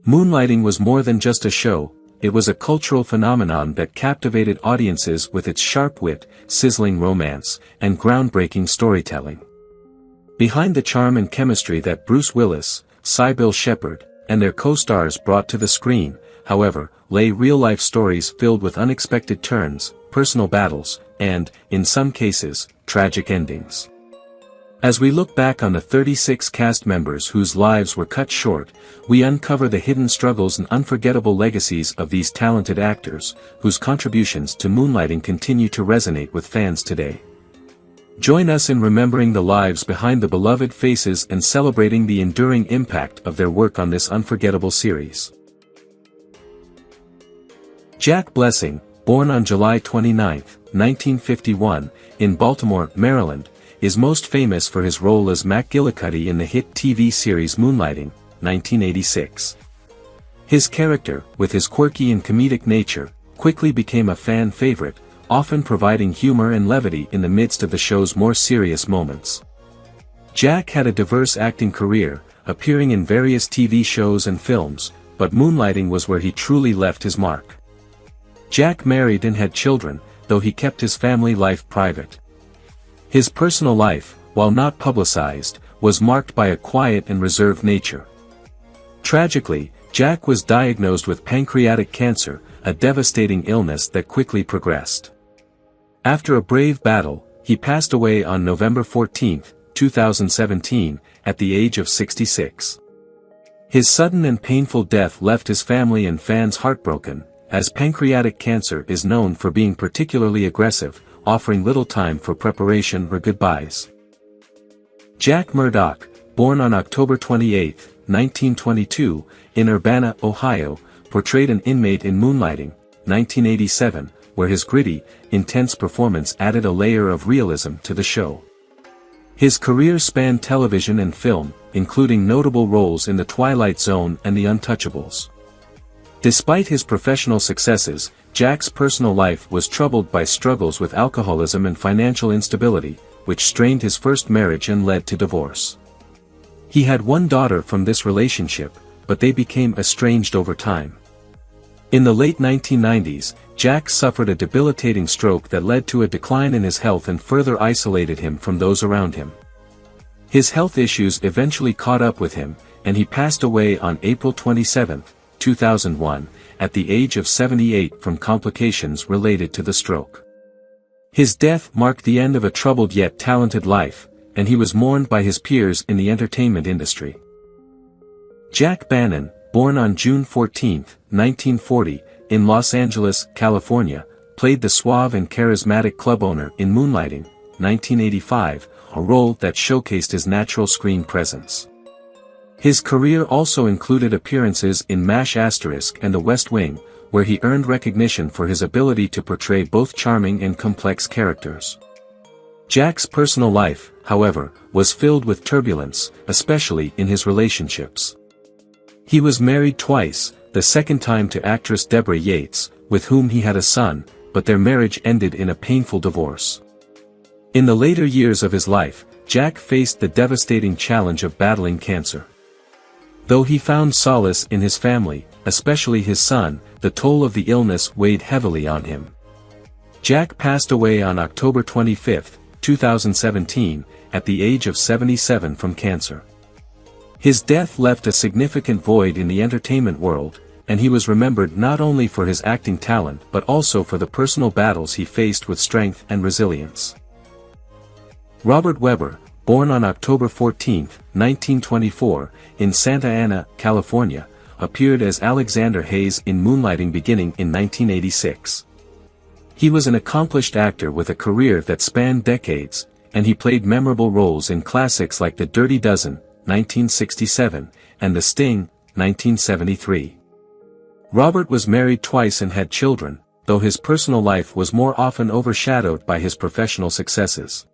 Moonlighting was more than just a show, it was a cultural phenomenon that captivated audiences with its sharp wit, sizzling romance, and groundbreaking storytelling. Behind the charm and chemistry that Bruce Willis, Sybil Shepherd, and their co-stars brought to the screen, however, lay real-life stories filled with unexpected turns, personal battles, and, in some cases, tragic endings. As we look back on the 36 cast members whose lives were cut short, we uncover the hidden struggles and unforgettable legacies of these talented actors, whose contributions to Moonlighting continue to resonate with fans today. Join us in remembering the lives behind the beloved faces and celebrating the enduring impact of their work on this unforgettable series. Jack Blessing, born on July 29, 1951, in Baltimore, Maryland, is most famous for his role as McGillicuddy in the hit TV series Moonlighting, 1986. His character, with his quirky and comedic nature, quickly became a fan favorite, often providing humor and levity in the midst of the show's more serious moments. Jack had a diverse acting career, appearing in various TV shows and films, but Moonlighting was where he truly left his mark. Jack married and had children, though he kept his family life private. His personal life, while not publicized, was marked by a quiet and reserved nature. Tragically, Jack was diagnosed with pancreatic cancer, a devastating illness that quickly progressed. After a brave battle, he passed away on November 14, 2017, at the age of 66. His sudden and painful death left his family and fans heartbroken, as pancreatic cancer is known for being particularly aggressive, offering little time for preparation or goodbyes. Jack Murdock, born on October 28, 1922, in Urbana, Ohio, portrayed an inmate in Moonlighting, 1987, where his gritty, intense performance added a layer of realism to the show. His career spanned television and film, including notable roles in The Twilight Zone and The Untouchables. Despite his professional successes, Jack's personal life was troubled by struggles with alcoholism and financial instability, which strained his first marriage and led to divorce. He had one daughter from this relationship, but they became estranged over time. In the late 1990s, Jack suffered a debilitating stroke that led to a decline in his health and further isolated him from those around him. His health issues eventually caught up with him, and he passed away on April 27, 2001, at the age of 78 from complications related to the stroke. His death marked the end of a troubled yet talented life, and he was mourned by his peers in the entertainment industry. Jack Bannon, born on June 14, 1940, in Los Angeles, California, played the suave and charismatic club owner in Moonlighting, 1985, a role that showcased his natural screen presence. His career also included appearances in MASH * and The West Wing, where he earned recognition for his ability to portray both charming and complex characters. Jack's personal life, however, was filled with turbulence, especially in his relationships. He was married twice, the second time to actress Deborah Yates, with whom he had a son, but their marriage ended in a painful divorce. In the later years of his life, Jack faced the devastating challenge of battling cancer. Though he found solace in his family, especially his son, the toll of the illness weighed heavily on him. Jack passed away on October 25, 2017, at the age of 77 from cancer. His death left a significant void in the entertainment world, and he was remembered not only for his acting talent but also for the personal battles he faced with strength and resilience. Robert Webber, born on October 14, 1924, in Santa Ana, California, appeared as Alexander Hayes in Moonlighting beginning in 1986. He was an accomplished actor with a career that spanned decades, and he played memorable roles in classics like The Dirty Dozen, 1967, and The Sting, 1973. Robert was married twice and had children, though his personal life was more often overshadowed by his professional successes.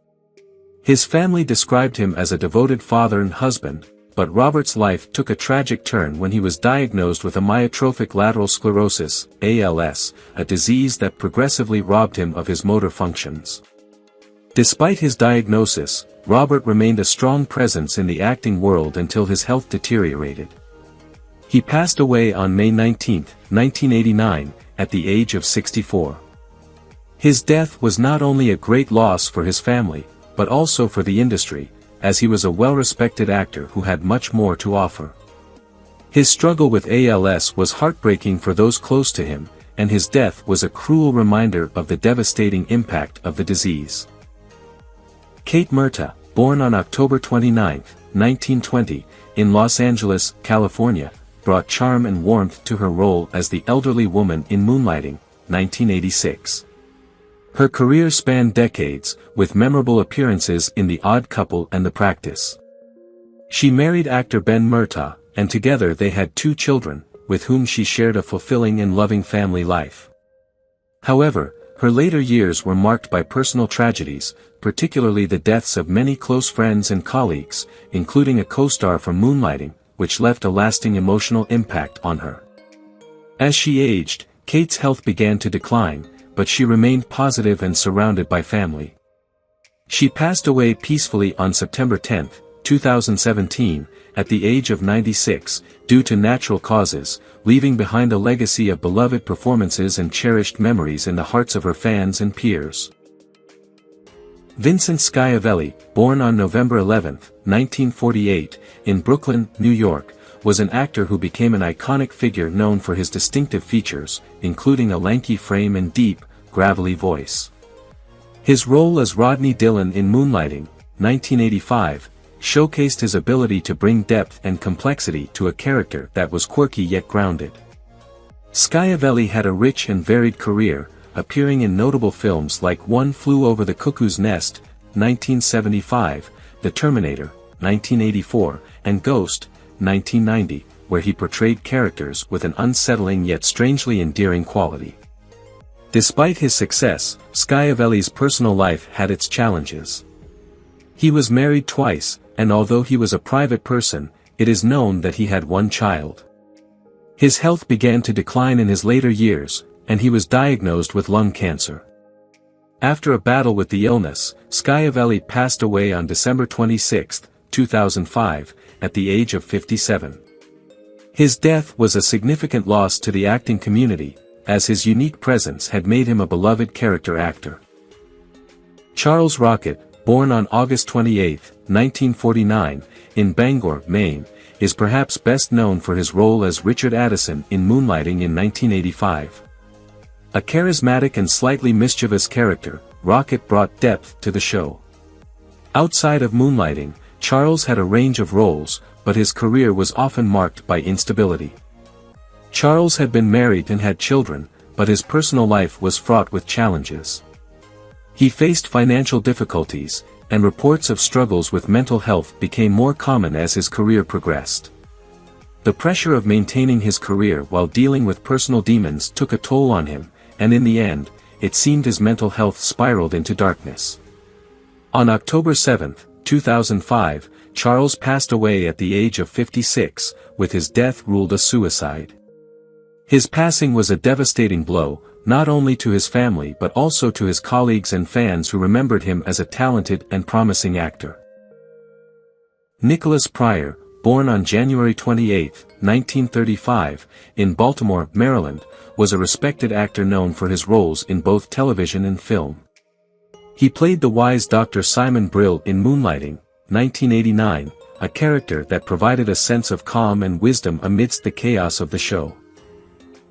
His family described him as a devoted father and husband, but Robert's life took a tragic turn when he was diagnosed with amyotrophic lateral sclerosis, ALS, a disease that progressively robbed him of his motor functions. Despite his diagnosis, Robert remained a strong presence in the acting world until his health deteriorated. He passed away on May 19, 1989, at the age of 64. His death was not only a great loss for his family, but also for the industry, as he was a well-respected actor who had much more to offer. His struggle with ALS was heartbreaking for those close to him, and his death was a cruel reminder of the devastating impact of the disease. Kate Murtagh, born on October 29, 1920, in Los Angeles, California, brought charm and warmth to her role as the elderly woman in Moonlighting, 1986. Her career spanned decades, with memorable appearances in The Odd Couple and The Practice. She married actor Ben Murtagh, and together they had 2 children, with whom she shared a fulfilling and loving family life. However, her later years were marked by personal tragedies, particularly the deaths of many close friends and colleagues, including a co-star from Moonlighting, which left a lasting emotional impact on her. As she aged, Kate's health began to decline, but she remained positive and surrounded by family. She passed away peacefully on September 10, 2017, at the age of 96, due to natural causes, leaving behind a legacy of beloved performances and cherished memories in the hearts of her fans and peers. Vincent Schiavelli, born on November 11, 1948, in Brooklyn, New York, was an actor who became an iconic figure known for his distinctive features, including a lanky frame and deep, gravelly voice. His role as Rodney Dillon in Moonlighting, 1985, showcased his ability to bring depth and complexity to a character that was quirky yet grounded. Schiavelli had a rich and varied career, appearing in notable films like One Flew Over the Cuckoo's Nest, 1975, The Terminator, 1984, and Ghost, 1990, where he portrayed characters with an unsettling yet strangely endearing quality. Despite his success, Schiavelli's personal life had its challenges. He was married twice, and although he was a private person, it is known that he had 1 child. His health began to decline in his later years, and he was diagnosed with lung cancer. After a battle with the illness, Schiavelli passed away on December 26, 2005, at the age of 57. His death was a significant loss to the acting community, as his unique presence had made him a beloved character actor. Charles Rocket, born on August 28, 1949, in Bangor, Maine, is perhaps best known for his role as Richard Addison in Moonlighting in 1985. A charismatic and slightly mischievous character, Rocket brought depth to the show. Outside of Moonlighting, Charles had a range of roles, but his career was often marked by instability. Charles had been married and had children, but his personal life was fraught with challenges. He faced financial difficulties, and reports of struggles with mental health became more common as his career progressed. The pressure of maintaining his career while dealing with personal demons took a toll on him, and in the end, it seemed his mental health spiraled into darkness. On October 7, 2005, Charles passed away at the age of 56, with his death ruled a suicide. His passing was a devastating blow, not only to his family but also to his colleagues and fans who remembered him as a talented and promising actor. Nicholas Pryor, born on January 28, 1935, in Baltimore, Maryland, was a respected actor known for his roles in both television and film. He played the wise Dr. Simon Brill in Moonlighting, 1989, a character that provided a sense of calm and wisdom amidst the chaos of the show.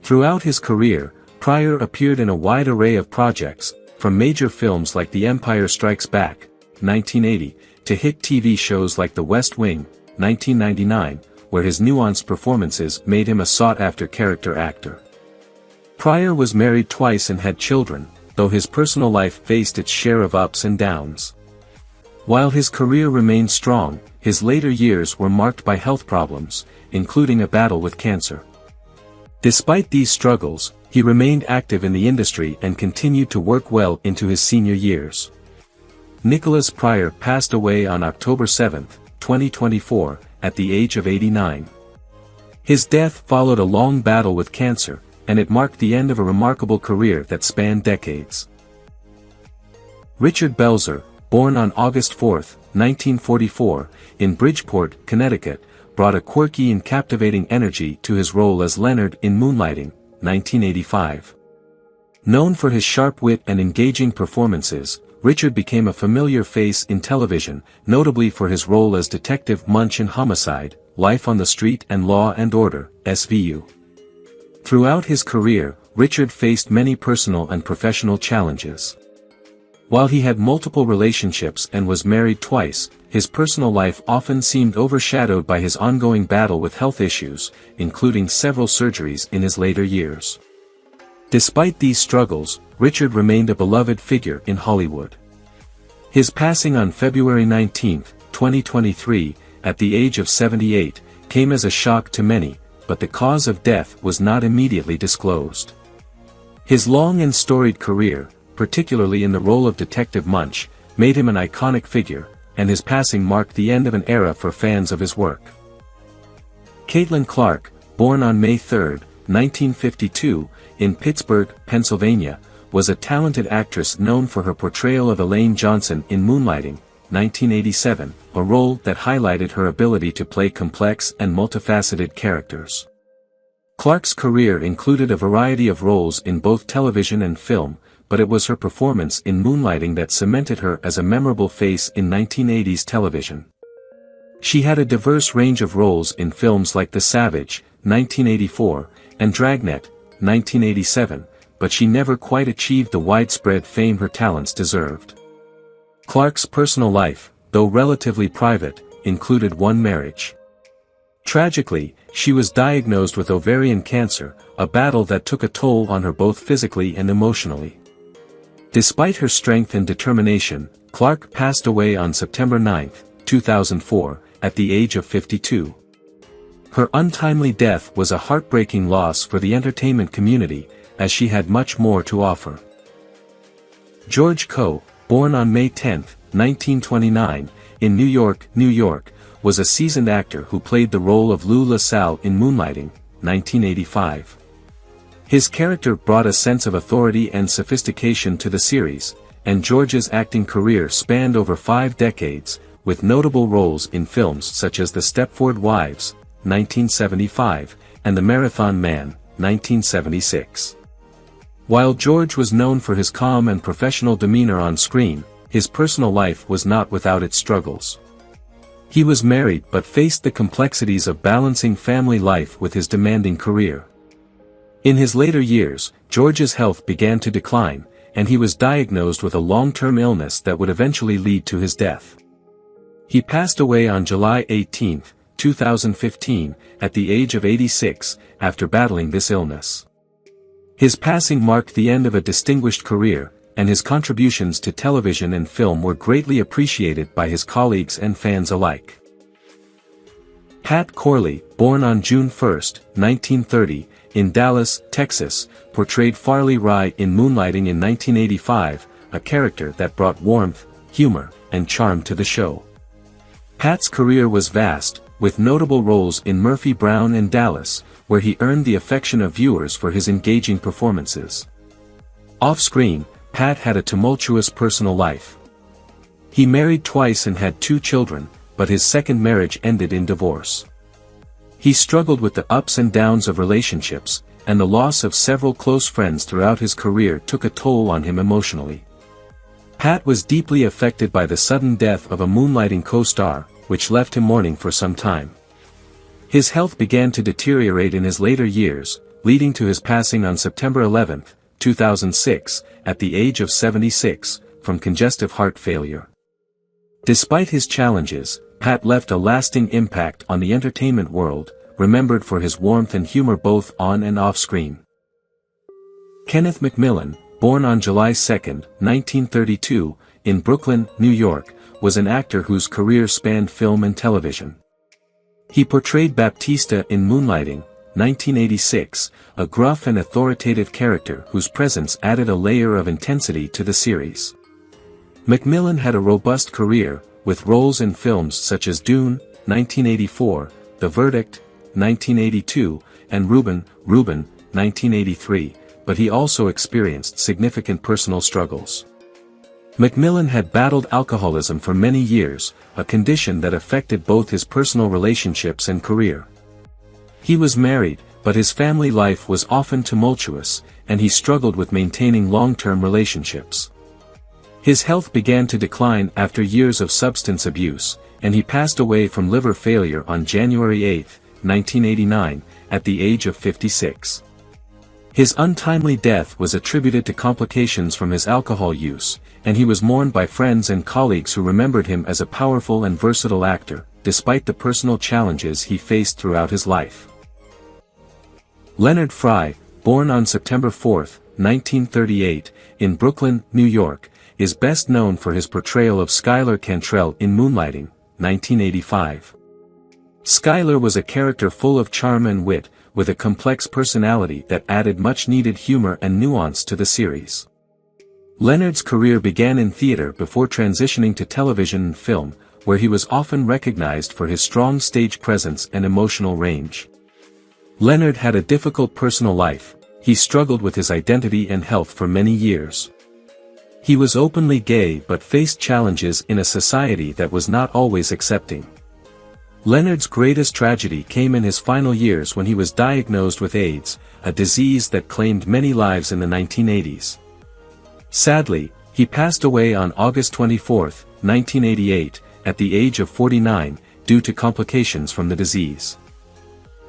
Throughout his career, Pryor appeared in a wide array of projects, from major films like The Empire Strikes Back, 1980, to hit TV shows like The West Wing, 1999, where his nuanced performances made him a sought-after character actor. Pryor was married twice and had children, though his personal life faced its share of ups and downs. While his career remained strong, his later years were marked by health problems, including a battle with cancer. Despite these struggles, he remained active in the industry and continued to work well into his senior years. Nicholas Pryor passed away on October 7, 2024, at the age of 89. His death followed a long battle with cancer, and it marked the end of a remarkable career that spanned decades. Richard Belzer, born on August 4, 1944, in Bridgeport, Connecticut, brought a quirky and captivating energy to his role as Leonard in Moonlighting, 1985. Known for his sharp wit and engaging performances, Richard became a familiar face in television, notably for his role as Detective Munch in Homicide, Life on the Street and Law and Order, SVU. Throughout his career, Richard faced many personal and professional challenges. While he had multiple relationships and was married twice, his personal life often seemed overshadowed by his ongoing battle with health issues, including several surgeries in his later years. Despite these struggles, Richard remained a beloved figure in Hollywood. His passing on February 19, 2023, at the age of 78, came as a shock to many, but the cause of death was not immediately disclosed. His long and storied career, particularly in the role of Detective Munch, made him an iconic figure, and his passing marked the end of an era for fans of his work. Caitlin Clarke, born on May 3, 1952, in Pittsburgh, Pennsylvania, was a talented actress known for her portrayal of Elaine Johnson in Moonlighting, 1987, a role that highlighted her ability to play complex and multifaceted characters. Clarke's career included a variety of roles in both television and film, but it was her performance in Moonlighting that cemented her as a memorable face in 1980s television. She had a diverse range of roles in films like The Savage, 1984, and Dragnet, 1987, but she never quite achieved the widespread fame her talents deserved. Clarke's personal life, though relatively private, included one marriage. Tragically, she was diagnosed with ovarian cancer, a battle that took a toll on her both physically and emotionally. Despite her strength and determination, Clarke passed away on September 9, 2004, at the age of 52. Her untimely death was a heartbreaking loss for the entertainment community, as she had much more to offer. George Coe, born on May 10, 1929, in New York, New York, was a seasoned actor who played the role of Lou LaSalle in Moonlighting, 1985. His character brought a sense of authority and sophistication to the series, and George's acting career spanned over 5 decades, with notable roles in films such as The Stepford Wives, 1975, and The Marathon Man, 1976. While George was known for his calm and professional demeanor on screen, his personal life was not without its struggles. He was married but faced the complexities of balancing family life with his demanding career. In his later years, George's health began to decline, and he was diagnosed with a long-term illness that would eventually lead to his death. He passed away on July 18, 2015, at the age of 86, after battling this illness. His passing marked the end of a distinguished career, and his contributions to television and film were greatly appreciated by his colleagues and fans alike. Pat Corley, born on June 1, 1930, in Dallas, Texas, portrayed Farley Rye in Moonlighting in 1985, a character that brought warmth, humor, and charm to the show. Pat's career was vast, with notable roles in Murphy Brown and Dallas, where he earned the affection of viewers for his engaging performances. Off-screen, Pat had a tumultuous personal life. He married twice and had 2 children, but his second marriage ended in divorce. He struggled with the ups and downs of relationships, and the loss of several close friends throughout his career took a toll on him emotionally. Pat was deeply affected by the sudden death of a Moonlighting co-star, which left him mourning for some time. His health began to deteriorate in his later years, leading to his passing on September 11, 2006, at the age of 76, from congestive heart failure. Despite his challenges, Pat left a lasting impact on the entertainment world, remembered for his warmth and humor both on and off screen. Kenneth McMillan, born on July 2, 1932, in Brooklyn, New York, was an actor whose career spanned film and television. He portrayed Baptista in Moonlighting, 1986, a gruff and authoritative character whose presence added a layer of intensity to the series. McMillan had a robust career, with roles in films such as Dune, 1984, The Verdict, 1982, and Reuben, 1983, but he also experienced significant personal struggles. MacMillan had battled alcoholism for many years, a condition that affected both his personal relationships and career. He was married, but his family life was often tumultuous, and he struggled with maintaining long-term relationships. His health began to decline after years of substance abuse, and he passed away from liver failure on January 8, 1989, at the age of 56. His untimely death was attributed to complications from his alcohol use, and he was mourned by friends and colleagues who remembered him as a powerful and versatile actor, despite the personal challenges he faced throughout his life. Leonard Frey, born on September 4, 1938, in Brooklyn, New York, is best known for his portrayal of Schuyler Cantrell in Moonlighting, 1985. Schuyler was a character full of charm and wit, with a complex personality that added much-needed humor and nuance to the series. Leonard's career began in theater before transitioning to television and film, where he was often recognized for his strong stage presence and emotional range. Leonard had a difficult personal life. He struggled with his identity and health for many years. He was openly gay but faced challenges in a society that was not always accepting. Leonard's greatest tragedy came in his final years when he was diagnosed with AIDS, a disease that claimed many lives in the 1980s. Sadly, he passed away on August 24, 1988, at the age of 49, due to complications from the disease.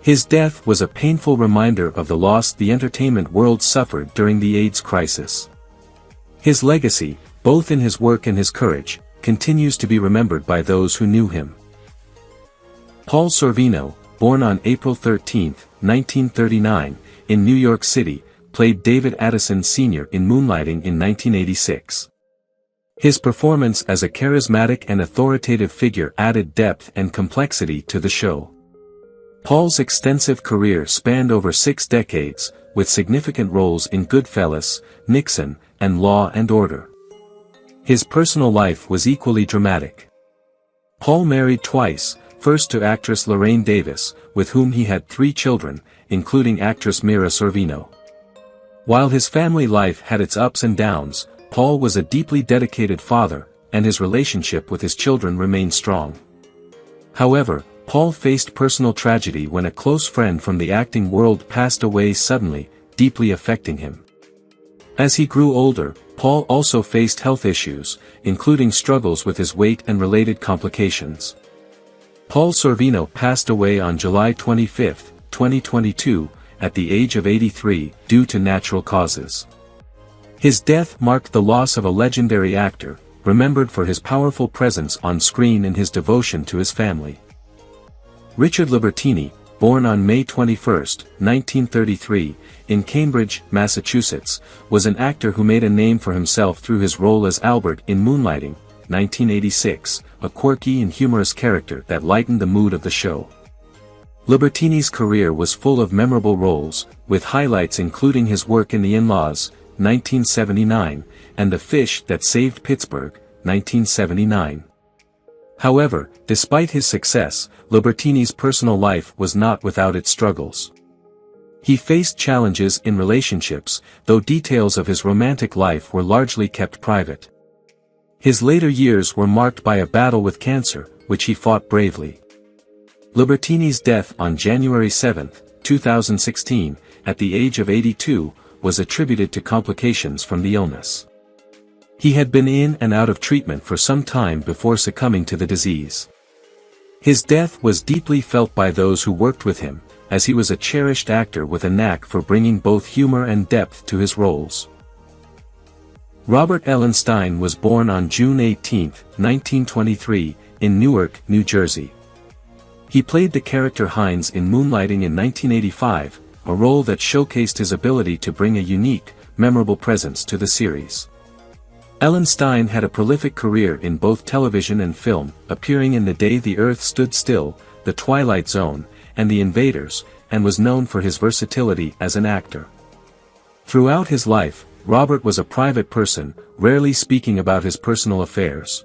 His death was a painful reminder of the loss the entertainment world suffered during the AIDS crisis. His legacy, both in his work and his courage, continues to be remembered by those who knew him. Paul Sorvino, born on April 13, 1939, in New York City, played David Addison Sr. in Moonlighting in 1986. His performance as a charismatic and authoritative figure added depth and complexity to the show. Paul's extensive career spanned over 6 decades, with significant roles in Goodfellas, Nixon, and Law and Order. His personal life was equally dramatic. Paul married twice, first to actress Lorraine Davis, with whom he had 3 children, including actress Mira Sorvino. While his family life had its ups and downs, Paul was a deeply dedicated father, and his relationship with his children remained strong. However, Paul faced personal tragedy when a close friend from the acting world passed away suddenly, deeply affecting him. As he grew older, Paul also faced health issues, including struggles with his weight and related complications. Paul Sorvino passed away on July 25, 2022, at the age of 83, due to natural causes. His death marked the loss of a legendary actor, remembered for his powerful presence on screen and his devotion to his family. Richard Libertini, born on May 21, 1933, in Cambridge, Massachusetts, was an actor who made a name for himself through his role as Albert in Moonlighting, 1986, a quirky and humorous character that lightened the mood of the show. Libertini's career was full of memorable roles, with highlights including his work in The In-Laws, 1979, and The Fish That Saved Pittsburgh, 1979. However, despite his success, Libertini's personal life was not without its struggles. He faced challenges in relationships, though details of his romantic life were largely kept private. His later years were marked by a battle with cancer, which he fought bravely. Libertini's death on January 7, 2016, at the age of 82, was attributed to complications from the illness. He had been in and out of treatment for some time before succumbing to the disease. His death was deeply felt by those who worked with him, as he was a cherished actor with a knack for bringing both humor and depth to his roles. Robert Ellenstein was born on June 18, 1923, in Newark, New Jersey. He played the character Hines in Moonlighting in 1985, a role that showcased his ability to bring a unique, memorable presence to the series. Ellenstein had a prolific career in both television and film, appearing in The Day the Earth Stood Still, The Twilight Zone, and The Invaders, and was known for his versatility as an actor. Throughout his life, Robert was a private person, rarely speaking about his personal affairs.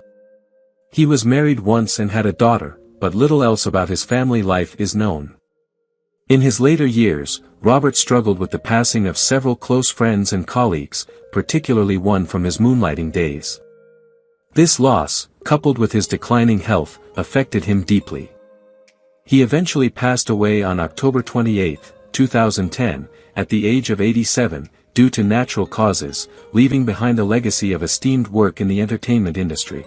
He was married once and had a daughter, but little else about his family life is known. In his later years, Robert struggled with the passing of several close friends and colleagues, particularly one from his Moonlighting days. This loss, coupled with his declining health, affected him deeply. He eventually passed away on October 28, 2010, at the age of 87, due to natural causes, leaving behind a legacy of esteemed work in the entertainment industry.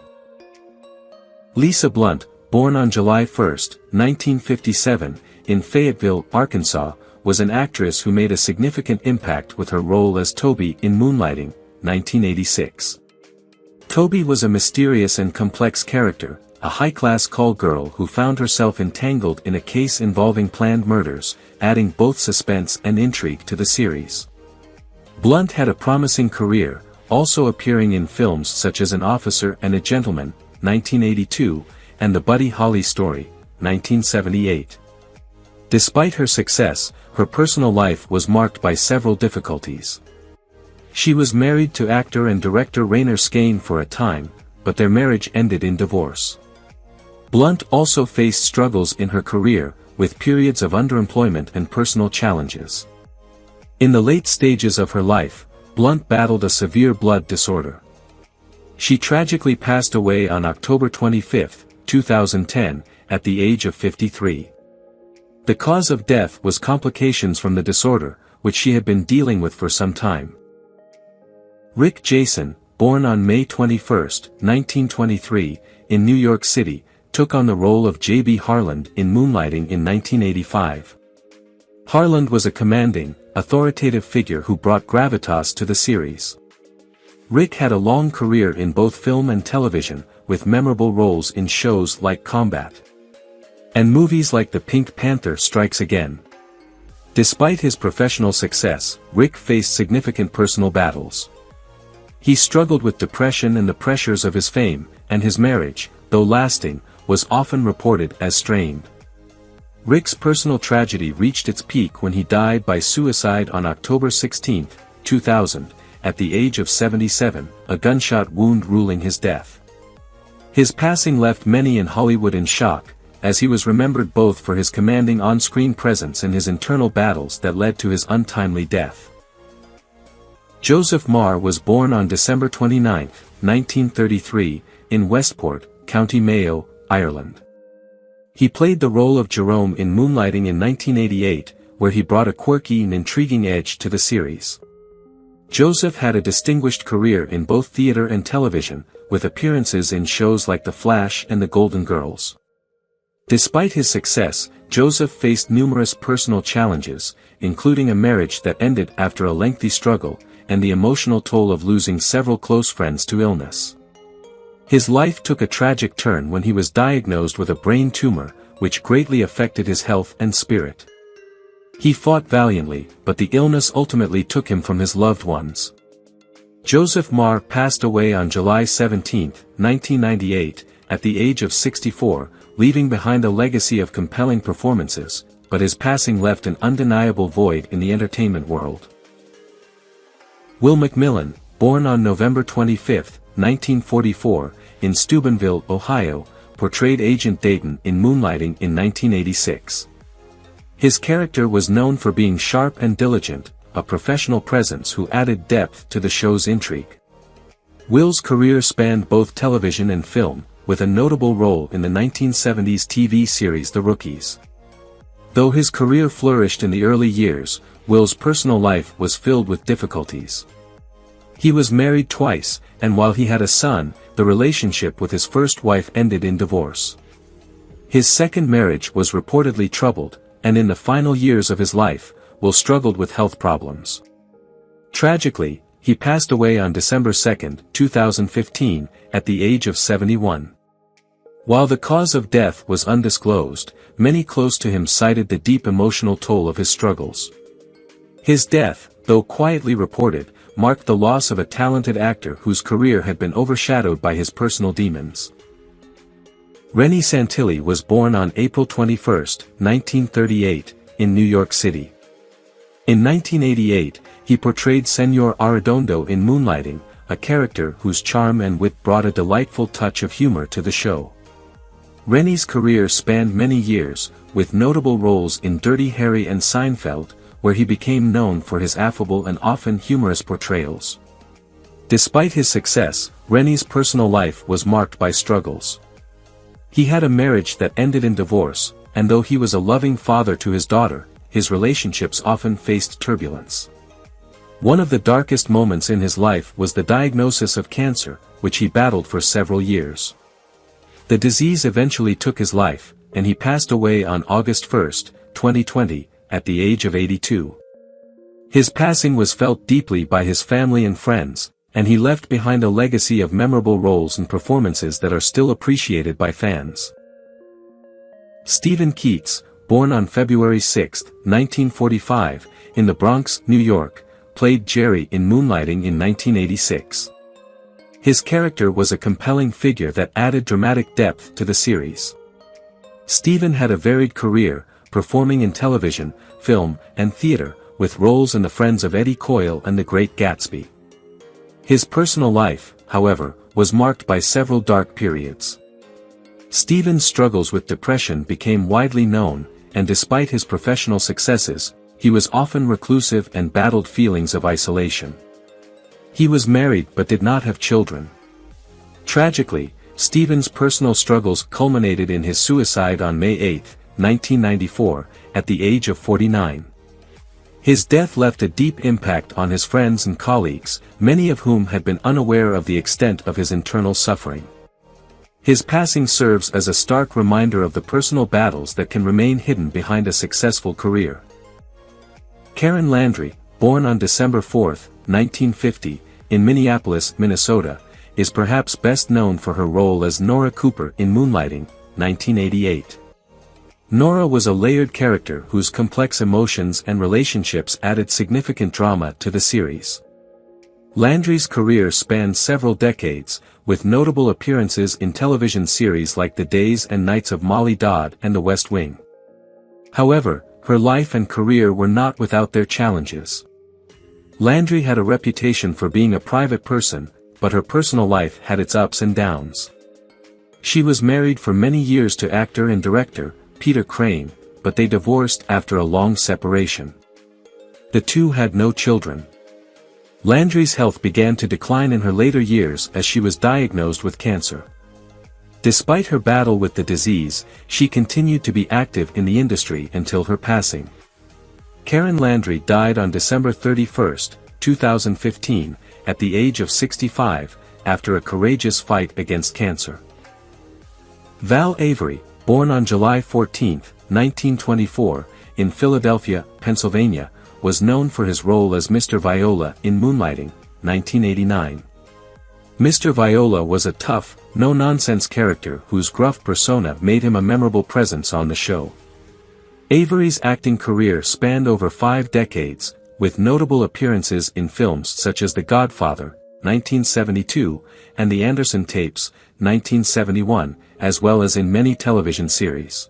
Lisa Blount, born on July 1, 1957, in Fayetteville, Arkansas, was an actress who made a significant impact with her role as Toby in Moonlighting, 1986. Toby was a mysterious and complex character, a high-class call girl who found herself entangled in a case involving planned murders, adding both suspense and intrigue to the series. Blount had a promising career, also appearing in films such as An Officer and a Gentleman, 1982, and The Buddy Holly Story, 1978. Despite her success, her personal life was marked by several difficulties. She was married to actor and director Rainer Skane for a time, but their marriage ended in divorce. Blount also faced struggles in her career, with periods of underemployment and personal challenges. In the late stages of her life, Blount battled a severe blood disorder. She tragically passed away on October 25, 2010, at the age of 53. The cause of death was complications from the disorder, which she had been dealing with for some time. Rick Jason, born on May 21, 1923, in New York City, took on the role of J.B. Harland in Moonlighting in 1985. Harland was a commanding, authoritative figure who brought gravitas to the series. Rick had a long career in both film and television, with memorable roles in shows like Combat and movies like The Pink Panther Strikes Again. Despite his professional success, Rick faced significant personal battles. He struggled with depression and the pressures of his fame, and his marriage, though lasting, was often reported as strained. Rick's personal tragedy reached its peak when he died by suicide on October 16, 2000, at the age of 77, a gunshot wound ruling his death. His passing left many in Hollywood in shock, as he was remembered both for his commanding on-screen presence and his internal battles that led to his untimely death. Joseph Maher was born on December 29, 1933, in Westport, County Mayo, Ireland. He played the role of Jerome in Moonlighting in 1988, where he brought a quirky and intriguing edge to the series. Joseph had a distinguished career in both theater and television, with appearances in shows like The Flash and The Golden Girls. Despite his success, Joseph faced numerous personal challenges, including a marriage that ended after a lengthy struggle, and the emotional toll of losing several close friends to illness. His life took a tragic turn when he was diagnosed with a brain tumor, which greatly affected his health and spirit. He fought valiantly, but the illness ultimately took him from his loved ones. Joseph Maher passed away on July 17, 1998, at the age of 64, leaving behind a legacy of compelling performances, but his passing left an undeniable void in the entertainment world. Will MacMillan, born on November 25, 1944, in Steubenville, Ohio, portrayed Agent Dayton in Moonlighting in 1986. His character was known for being sharp and diligent, a professional presence who added depth to the show's intrigue. Will's career spanned both television and film, with a notable role in the 1970s TV series The Rookies. Though his career flourished in the early years, Will's personal life was filled with difficulties. He was married twice, and while he had a son, the relationship with his first wife ended in divorce. His second marriage was reportedly troubled, and in the final years of his life, Will struggled with health problems. Tragically, he passed away on December 2, 2015, at the age of 71. While the cause of death was undisclosed, many close to him cited the deep emotional toll of his struggles. His death, though quietly reported, marked the loss of a talented actor whose career had been overshadowed by his personal demons. Reni Santoni was born on April 21, 1938, in New York City. In 1988, he portrayed Senor Arredondo in Moonlighting, a character whose charm and wit brought a delightful touch of humor to the show. Reni's career spanned many years, with notable roles in Dirty Harry and Seinfeld, where he became known for his affable and often humorous portrayals. Despite his success, Reni's personal life was marked by struggles. He had a marriage that ended in divorce, and though he was a loving father to his daughter, his relationships often faced turbulence. One of the darkest moments in his life was the diagnosis of cancer, which he battled for several years. The disease eventually took his life, and he passed away on August 1, 2020, at the age of 82. His passing was felt deeply by his family and friends, and he left behind a legacy of memorable roles and performances that are still appreciated by fans. Stephen Keats, born on February 6, 1945, in the Bronx, New York, played Jerry in Moonlighting in 1986. His character was a compelling figure that added dramatic depth to the series. Stephen had a varied career, performing in television, film, and theater, with roles in The Friends of Eddie Coyle and The Great Gatsby. His personal life, however, was marked by several dark periods. Stephen's struggles with depression became widely known, and despite his professional successes, he was often reclusive and battled feelings of isolation. He was married but did not have children. Tragically, Stephen's personal struggles culminated in his suicide on May 8, 1994, at the age of 49. His death left a deep impact on his friends and colleagues, many of whom had been unaware of the extent of his internal suffering. His passing serves as a stark reminder of the personal battles that can remain hidden behind a successful career. Karen Landry, born on December 4, 1950, in Minneapolis, Minnesota, is perhaps best known for her role as Nora Cooper in Moonlighting, 1988. Nora was a layered character whose complex emotions and relationships added significant drama to the series. Landry's career spanned several decades, with notable appearances in television series like The Days and Nights of Molly Dodd and The West Wing. However, her life and career were not without their challenges. Landry had a reputation for being a private person, but her personal life had its ups and downs. She was married for many years to actor and director Peter Crane, but they divorced after a long separation. The two had no children. Landry's health began to decline in her later years as she was diagnosed with cancer. Despite her battle with the disease, she continued to be active in the industry until her passing. Karen Landry died on December 31, 2015, at the age of 65, after a courageous fight against cancer. Val Avery, born on July 14, 1924, in Philadelphia, Pennsylvania, was known for his role as Mr. Viola in Moonlighting, 1989. Mr. Viola was a tough, no-nonsense character whose gruff persona made him a memorable presence on the show. Avery's acting career spanned over 5 decades, with notable appearances in films such as The Godfather, 1972, and The Anderson Tapes, 1971, as well as in many television series.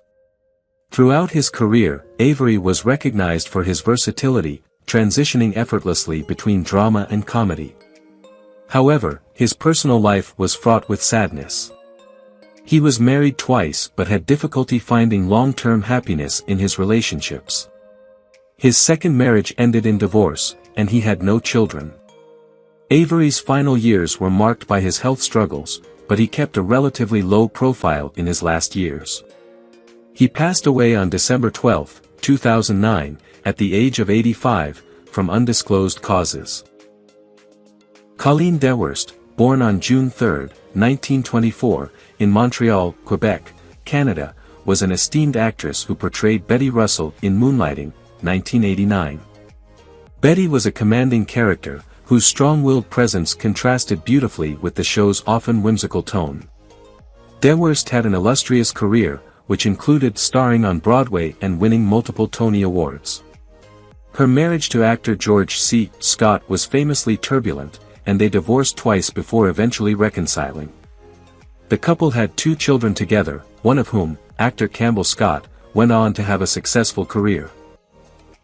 Throughout his career, Avery was recognized for his versatility, transitioning effortlessly between drama and comedy. However, his personal life was fraught with sadness. He was married twice but had difficulty finding long-term happiness in his relationships. His second marriage ended in divorce, and he had no children. Avery's final years were marked by his health struggles, but he kept a relatively low profile in his last years. He passed away on December 12, 2009, at the age of 85, from undisclosed causes. Colleen Dewhurst, born on June 3, 1924, in Montreal, Quebec, Canada, was an esteemed actress who portrayed Betty Russell in Moonlighting, 1989. Betty was a commanding character, whose strong-willed presence contrasted beautifully with the show's often whimsical tone. Dewhurst had an illustrious career, which included starring on Broadway and winning multiple Tony Awards. Her marriage to actor George C. Scott was famously turbulent, and they divorced twice before eventually reconciling. The couple had 2 children together, one of whom, actor Campbell Scott, went on to have a successful career.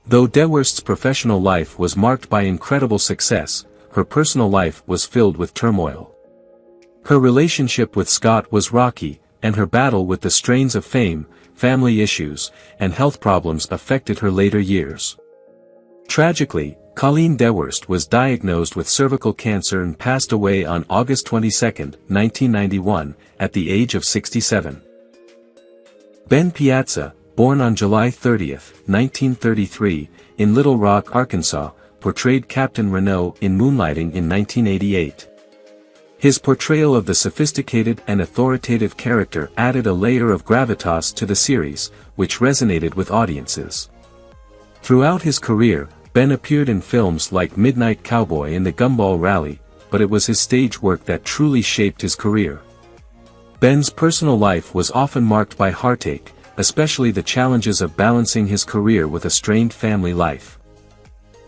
Though Dewhurst's professional life was marked by incredible success, her personal life was filled with turmoil. Her relationship with Scott was rocky, and her battle with the strains of fame, family issues, and health problems affected her later years. Tragically, Colleen Dewhurst was diagnosed with cervical cancer and passed away on August 22, 1991, at the age of 67. Ben Piazza, born on July 30, 1933, in Little Rock, Arkansas, portrayed Captain Renault in Moonlighting in 1988. His portrayal of the sophisticated and authoritative character added a layer of gravitas to the series, which resonated with audiences. Throughout his career, Ben appeared in films like Midnight Cowboy and The Gumball Rally, but it was his stage work that truly shaped his career. Ben's personal life was often marked by heartache, especially the challenges of balancing his career with a strained family life.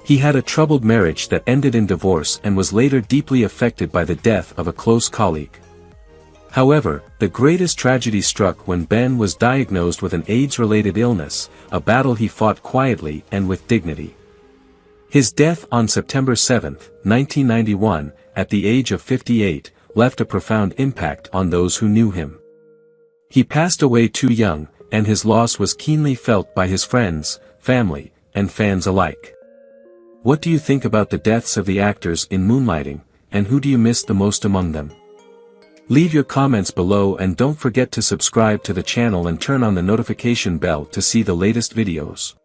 He had a troubled marriage that ended in divorce and was later deeply affected by the death of a close colleague. However, the greatest tragedy struck when Ben was diagnosed with an AIDS-related illness, a battle he fought quietly and with dignity. His death on September 7, 1991, at the age of 58, left a profound impact on those who knew him. He passed away too young, and his loss was keenly felt by his friends, family, and fans alike. What do you think about the deaths of the actors in Moonlighting, and who do you miss the most among them? Leave your comments below and don't forget to subscribe to the channel and turn on the notification bell to see the latest videos.